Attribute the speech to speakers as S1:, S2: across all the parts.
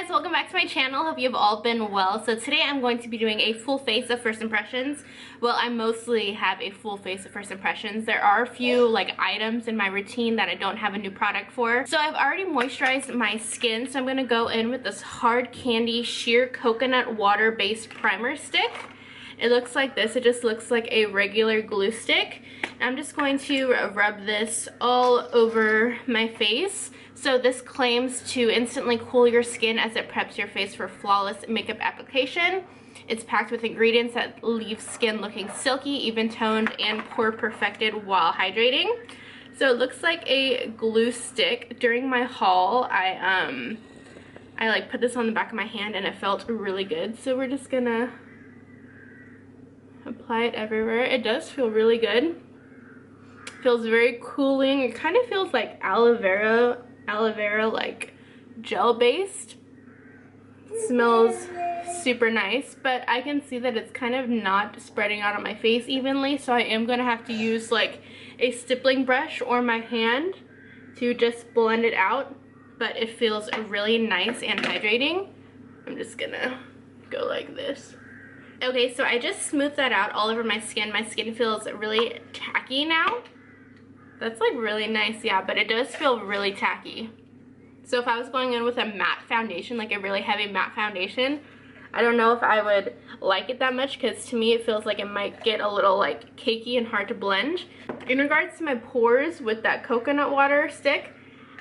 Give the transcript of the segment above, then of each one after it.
S1: guys, welcome back to my channel. Hope you've all been well. So today I'm going to be doing a full face of first impressions. Well, I mostly have a full face of first impressions. There are a few items in my routine that I don't have a new product for. So I've already moisturized my skin, so I'm going to go in with this Hard Candy Sheer Coconut Water Based Primer Stick. It looks like this. It just looks like a regular glue stick. I'm just going to rub this all over my face. So this claims to instantly cool your skin as it preps your face for flawless makeup application. It's packed with ingredients that leave skin looking silky, even toned, and pore perfected while hydrating. So it looks like a glue stick. During my haul, I put this on the back of my hand and it felt really good. So we're just gonna apply it everywhere. It does feel really good. Feels very cooling. It kind of feels like aloe vera like gel based. Smells super nice, but I can see that it's kind of not spreading out on my face evenly, so I am gonna have to use like a stippling brush or my hand to just blend it out, but it feels really nice and hydrating. I'm just gonna go like this. Okay, so I just smoothed that out all over my skin. My skin feels really tacky now. That's like really nice, yeah, but it does feel really tacky. So if I was going in with a matte foundation, like a really heavy matte foundation, I don't know if I would like it that much, because to me it feels like it might get a little like cakey and hard to blend. In regards to my pores with that coconut water stick,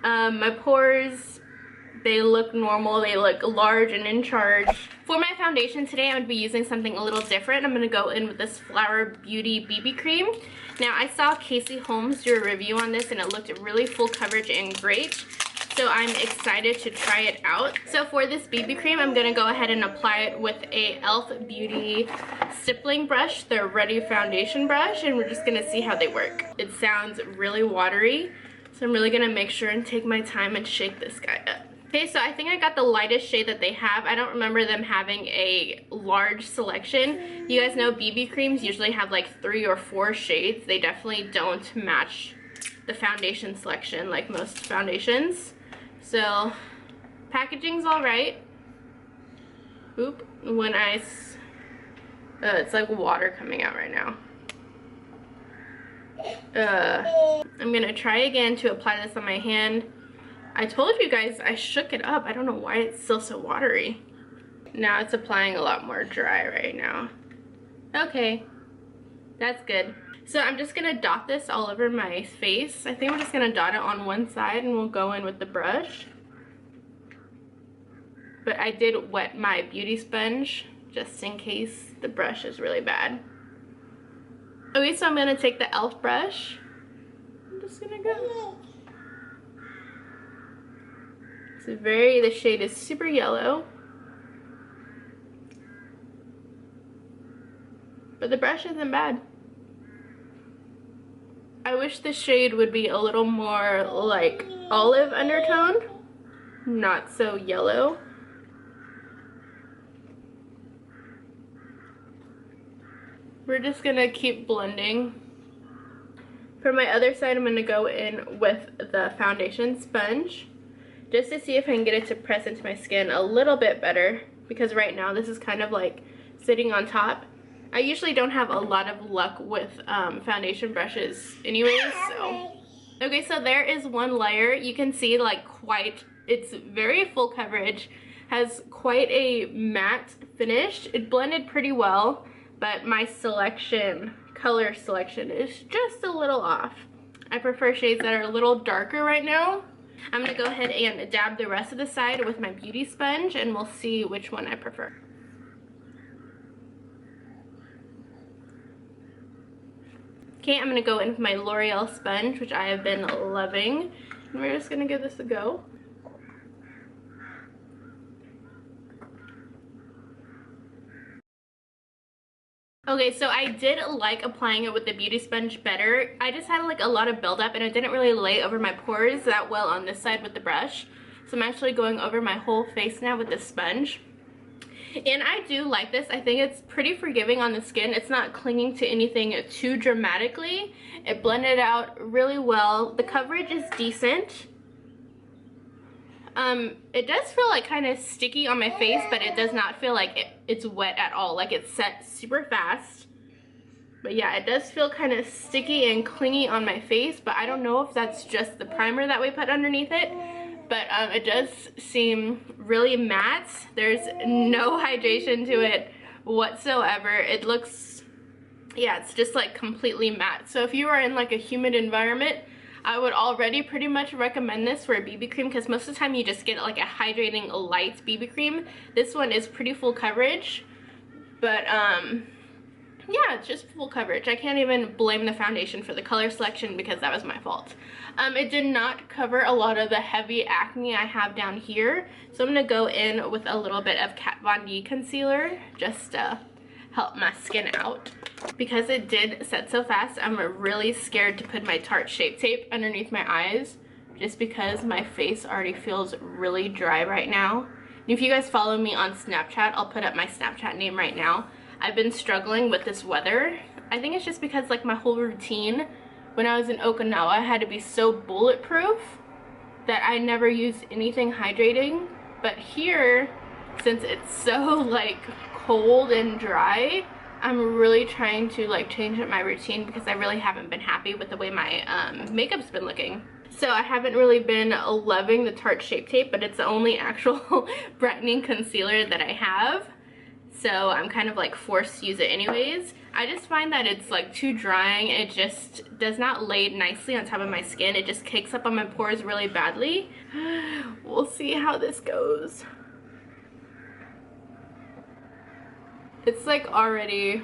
S1: my pores, they look normal, they look large and in charge. For my foundation today, I'm going to be using something a little different. I'm going to go in with this Flower Beauty BB cream. Now, I saw Casey Holmes do a review on this and it looked really full coverage and great. So I'm excited to try it out. So for this BB cream, I'm going to go ahead and apply it with a e.l.f. Beauty stippling brush, their Ready Foundation brush, and we're just going to see how they work. It sounds really watery, so I'm really going to make sure and take my time and shake this guy up. Okay, so I think I got the lightest shade that they have. I don't remember them having a large selection. You guys know BB creams usually have like 3 or 4 shades. They definitely don't match the foundation selection like most foundations. So, packaging's alright. Oop, when it's like water coming out right now. I'm gonna try again to apply this on my hand. I told you guys I shook it up. I don't know why it's still so watery. Now it's applying a lot more dry right now. Okay, that's good. So I'm just gonna dot this all over my face. I think I'm just gonna dot it on one side and we'll go in with the brush. But I did wet my beauty sponge just in case the brush is really bad. Okay, so I'm gonna take the e.l.f. brush. I'm just gonna go. The shade is super yellow, but the brush isn't bad. I wish the shade would be a little more like olive undertone, not so yellow. We're just gonna keep blending. For my other side, I'm gonna go in with the foundation sponge, just to see if I can get it to press into my skin a little bit better, because right now this is kind of like sitting on top. I usually don't have a lot of luck with foundation brushes anyways, so. Okay, so there is one layer. You can see it's very full coverage, has quite a matte finish. It blended pretty well, but my color selection is just a little off. I prefer shades that are a little darker right now. I'm going to go ahead and dab the rest of the side with my beauty sponge and we'll see which one I prefer. Okay, I'm going to go in with my L'Oreal sponge, which I have been loving. And we're just going to give this a go. Okay, so I did like applying it with the beauty sponge better. I just had like a lot of buildup and it didn't really lay over my pores that well on this side with the brush. So I'm actually going over my whole face now with this sponge. And I do like this. I think it's pretty forgiving on the skin. It's not clinging to anything too dramatically. It blended out really well. The coverage is decent. It does feel like kind of sticky on my face, but it does not feel like it's wet at all. Like it's set super fast. But yeah, it does feel kind of sticky and clingy on my face, but I don't know if that's just the primer that we put underneath it. But it does seem really matte. There's no hydration to it whatsoever. It looks, yeah, it's just like completely matte. So if you are in like a humid environment, I would already pretty much recommend this for a BB cream, because most of the time you just get like a hydrating light BB cream. This one is pretty full coverage, but yeah, it's just full coverage. I can't even blame the foundation for the color selection because that was my fault. It did not cover a lot of the heavy acne I have down here, so I'm gonna go in with a little bit of Kat Von D concealer just to help my skin out. Because it did set so fast, I'm really scared to put my Tarte Shape Tape underneath my eyes, just because my face already feels really dry right now. And if you guys follow me on Snapchat, I'll put up my Snapchat name right now. I've been struggling with this weather. I think it's just because like my whole routine when I was in Okinawa had to be so bulletproof that I never used anything hydrating. But here, since it's so like cold and dry, I'm really trying to like change up my routine because I really haven't been happy with the way my makeup's been looking. So I haven't really been loving the Tarte Shape Tape, but it's the only actual brightening concealer that I have. So I'm kind of like forced to use it anyways. I just find that it's like too drying. It just does not lay nicely on top of my skin. It just cakes up on my pores really badly. We'll see how this goes. It's like already,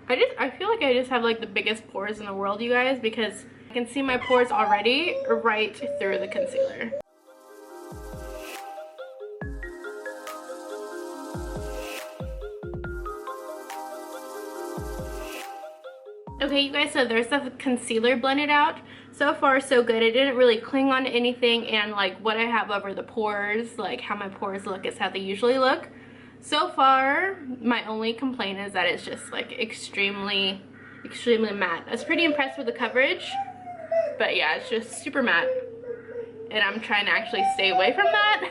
S1: I feel like I just have like the biggest pores in the world, you guys, because I can see my pores already right through the concealer. Okay, you guys, so there's the concealer blended out. So far, so good. It didn't really cling on anything, and like what I have over the pores, like how my pores look is how they usually look. So far, my only complaint is that it's just like extremely matte. I was pretty impressed with the coverage, but yeah, it's just super matte. And I'm trying to actually stay away from that.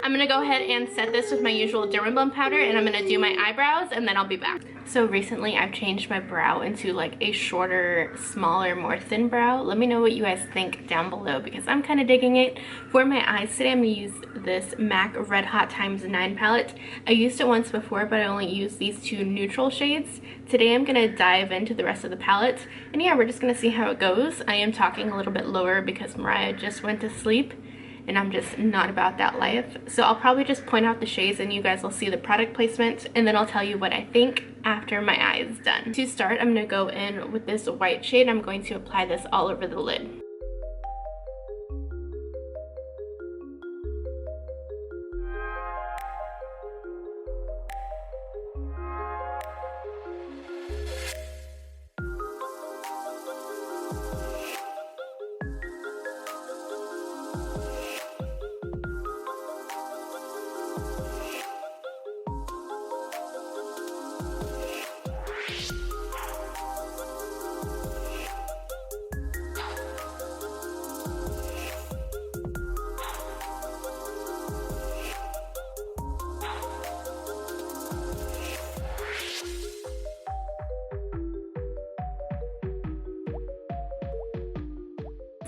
S1: I'm gonna go ahead and set this with my usual Dermablend powder, and I'm gonna do my eyebrows, and then I'll be back. So recently I've changed my brow into like a shorter, smaller, more thin brow. Let me know what you guys think down below, because I'm kind of digging it. For my eyes today, I'm gonna use this MAC Red Hot ×9 palette. I used it once before, but I only used these two neutral shades. Today I'm gonna dive into the rest of the palette, and yeah, we're just gonna see how it goes. I am talking a little bit lower because Mariah just went to sleep, and I'm just not about that life. So I'll probably just point out the shades and you guys will see the product placement, and then I'll tell you what I think after my eye is done. To start, I'm gonna go in with this white shade. I'm going to apply this all over the lid.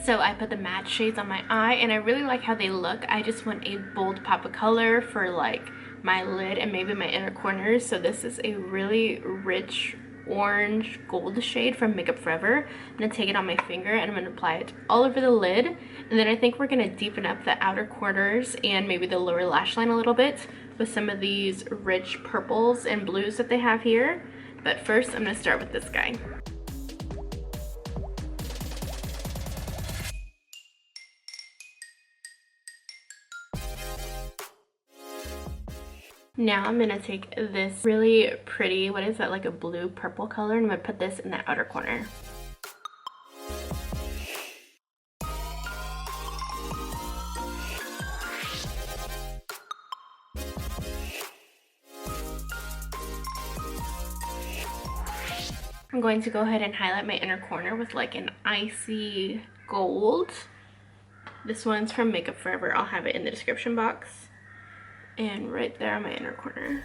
S1: So I put the matte shades on my eye, and I really like how they look. I just want a bold pop of color for like my lid and maybe my inner corners. So this is a really rich orange gold shade from Makeup Forever. I'm gonna take it on my finger and I'm gonna apply it all over the lid, and then I think we're gonna deepen up the outer corners and maybe the lower lash line a little bit with some of these rich purples and blues that they have here. But first I'm gonna start with this guy. Now I'm gonna take this really pretty, what is that, like a blue purple color, and I'm gonna put this in the outer corner. I'm going to go ahead and highlight my inner corner with like an icy gold. This one's from Makeup Forever. I'll have it in the description box. And right there on my inner corner.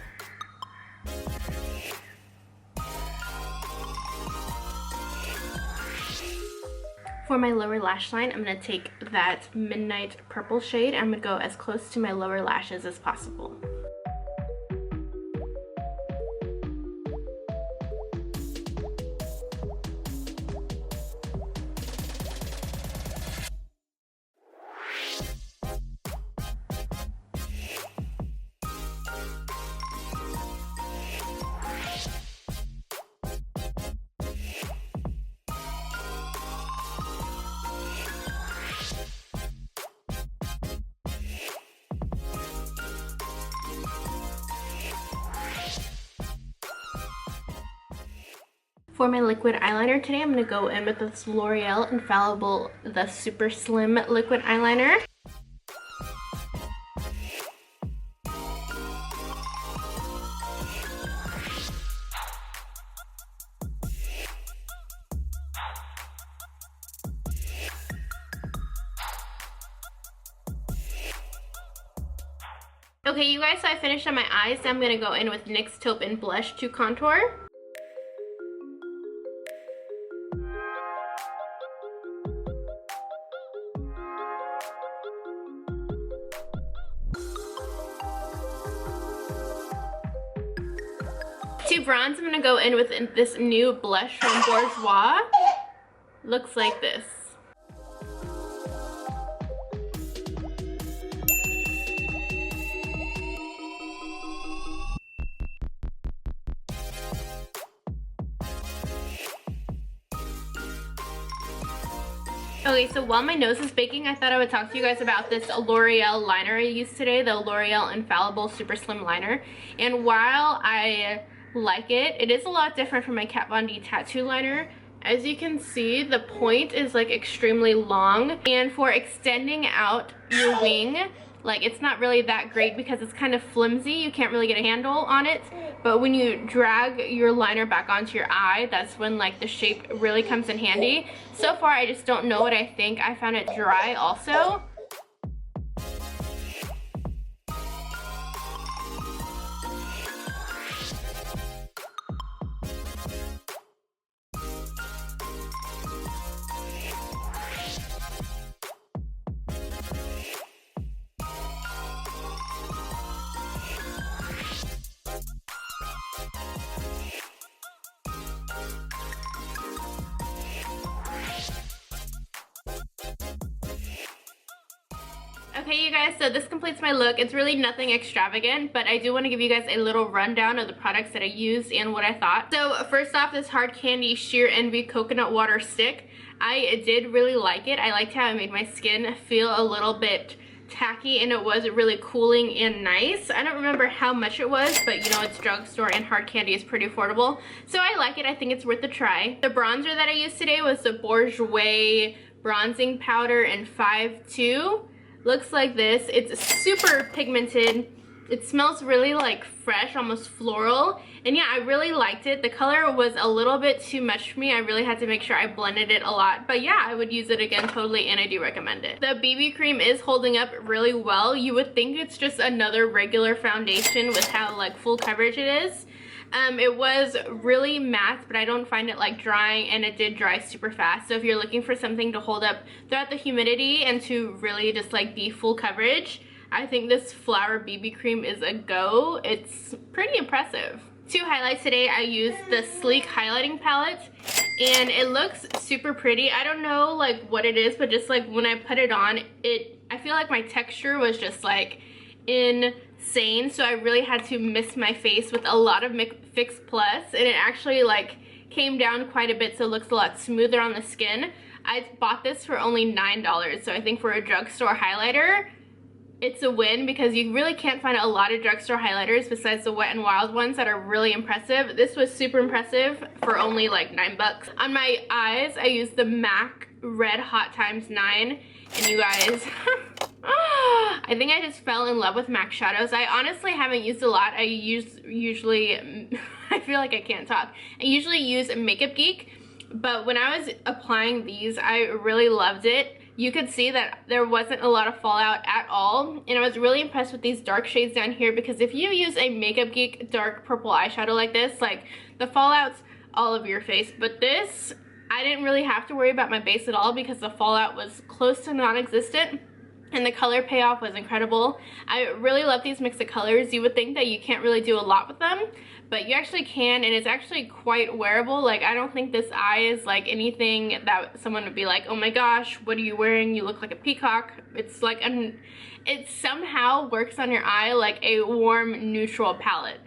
S1: For my lower lash line, I'm going to take that Midnight Purple shade. I'm going to go as close to my lower lashes as possible. For my liquid eyeliner today, I'm going to go in with this L'Oreal Infallible, the Super Slim Liquid Eyeliner. Okay, you guys, so I finished on my eyes. So I'm going to go in with NYX Taupe and Blush to contour. To bronze, I'm going to go in with this new blush from Bourjois. Looks like this. Okay, so while my nose is baking, I thought I would talk to you guys about this L'Oreal liner I used today, the L'Oreal Infallible Super Slim Liner. And while I like it, it is a lot different from my Kat Von D tattoo liner. As you can see, the point is like extremely long, and for extending out your wing, like it's not really that great because it's kind of flimsy. You can't really get a handle on it, but when you drag your liner back onto your eye, that's when like the shape really comes in handy. So far, I just don't know what I think. I found it dry also. Okay, you guys, so this completes my look. It's really nothing extravagant, but I do want to give you guys a little rundown of the products that I used and what I thought. So first off, this Hard Candy Sheer Envy Coconut Water Stick. I did really like it. I liked how it made my skin feel a little bit tacky, and it was really cooling and nice. I don't remember how much it was, but you know, it's drugstore and hard candy is pretty affordable. So I like it. I think it's worth a try. The bronzer that I used today was the Bourjois Bronzing Powder in 5-2. Looks like this. It's super pigmented. It smells really like fresh, almost floral. And yeah, I really liked it. The color was a little bit too much for me. I really had to make sure I blended it a lot. But yeah, I would use it again totally, and I do recommend it. The BB cream is holding up really well. You would think it's just another regular foundation with how like full coverage it is. It was really matte, but I don't find it like drying, and it did dry super fast. So if you're looking for something to hold up throughout the humidity and to really just like be full coverage, I think this Flower BB cream is a go. It's pretty impressive. To highlight today, I used the Sleek highlighting palette, and it looks super pretty. I don't know like what it is, but just like when I put it on, I feel like my texture was just like insane. So I really had to mist my face with a lot of Fix Plus, and it actually like came down quite a bit, so it looks a lot smoother on the skin. I bought this for only $9, so I think for a drugstore highlighter, it's a win, because you really can't find a lot of drugstore highlighters besides the Wet n Wild ones that are really impressive. This was super impressive for only like $9. On my eyes, I used the MAC Red Hot x 9, and you guys, I think I just fell in love with MAC shadows. I honestly haven't used a lot. I usually, I feel like I can't talk. I usually use Makeup Geek, but when I was applying these, I really loved it. you could see that there wasn't a lot of fallout at all. And I was really impressed with these dark shades down here, because if you use a Makeup Geek dark purple eyeshadow like this, like the fallout's all over your face. But this, I didn't really have to worry about my base at all because the fallout was close to non-existent. And the color payoff was incredible. I really love these mix of colors. You would think that you can't really do a lot with them, but you actually can, and it's actually quite wearable. Like, I don't think this eye is like anything that someone would be like, oh my gosh, what are you wearing? You look like a peacock. It's like, it somehow works on your eye like a warm, neutral palette.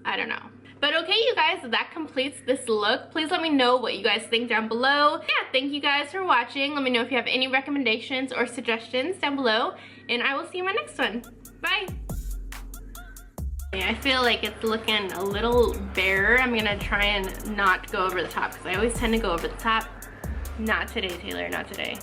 S1: I don't know. But okay, you guys, that completes this look. Please let me know what you guys think down below. Yeah, thank you guys for watching. Let me know if you have any recommendations or suggestions down below, and I will see you in my next one. Bye! I feel like it's looking a little bare. I'm gonna try and not go over the top, because I always tend to go over the top. Not today, Taylor, not today.